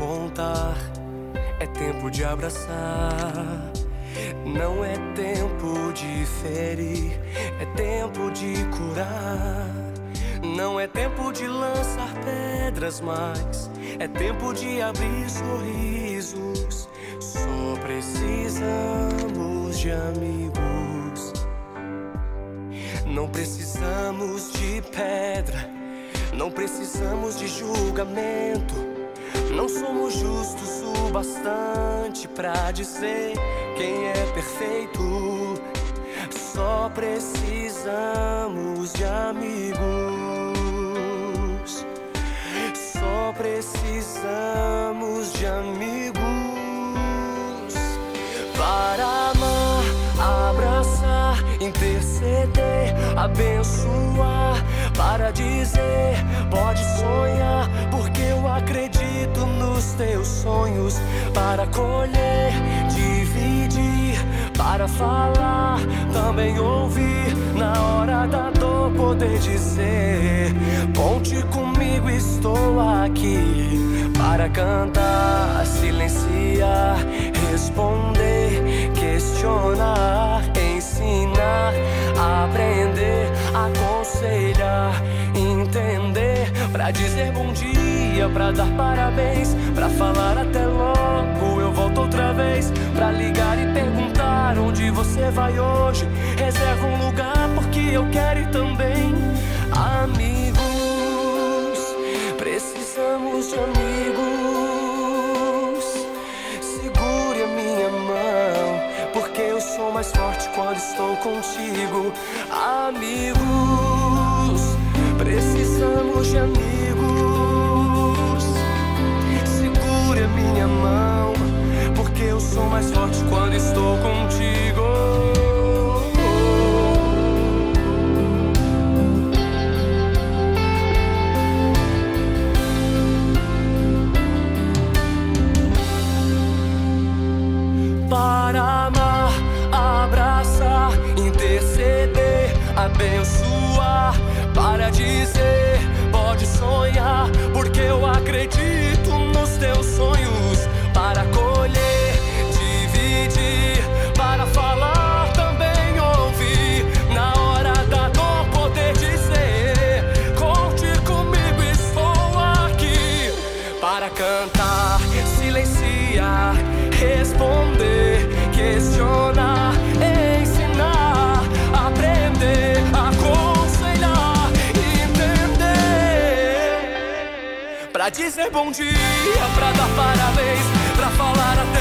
apontar, é tempo de abraçar. Não é tempo de ferir, é tempo de curar. Não é tempo de lançar pedras, mas é tempo de abrir sorrisos. Só precisamos de amigos. Não precisamos de pedra, não precisamos de julgamento. Não somos justos o bastante pra dizer quem é perfeito. Só precisamos de amigos. Só precisamos de amigos. Para amar, abraçar, interceder, abençoar. Para dizer, pode sonhar, porque eu acredito nos teus sonhos. Para colher, dividir, para falar, também ouvir. Na hora da dor poder dizer, conte comigo, estou aqui. Para cantar, silenciar, responder, questionar, ensinar, aprender, aconselhar, entender. Pra dizer bom dia, pra dar parabéns, pra falar até logo, eu volto outra vez. Pra ligar e perguntar onde você vai hoje. Reserva um lugar porque eu quero ir também. Amigos, precisamos de amigos. Segure a minha mão, porque eu sou mais forte quando estou contigo. Amigos, precisamos de amigos. Segure a minha mão, porque eu sou mais forte quando estou contigo. Para amar, abraçar, interceder, abençoar. Para dizer, pode sonhar, porque eu acredito nos teus sonhos. Para colher, dividir, para falar, também ouvir. Na hora da dor poder dizer, conte comigo, estou aqui. Para cantar, silenciar, responder, questionar, ensinar, aprender, aconselhar, entender. Pra dizer bom dia, pra dar parabéns, pra falar até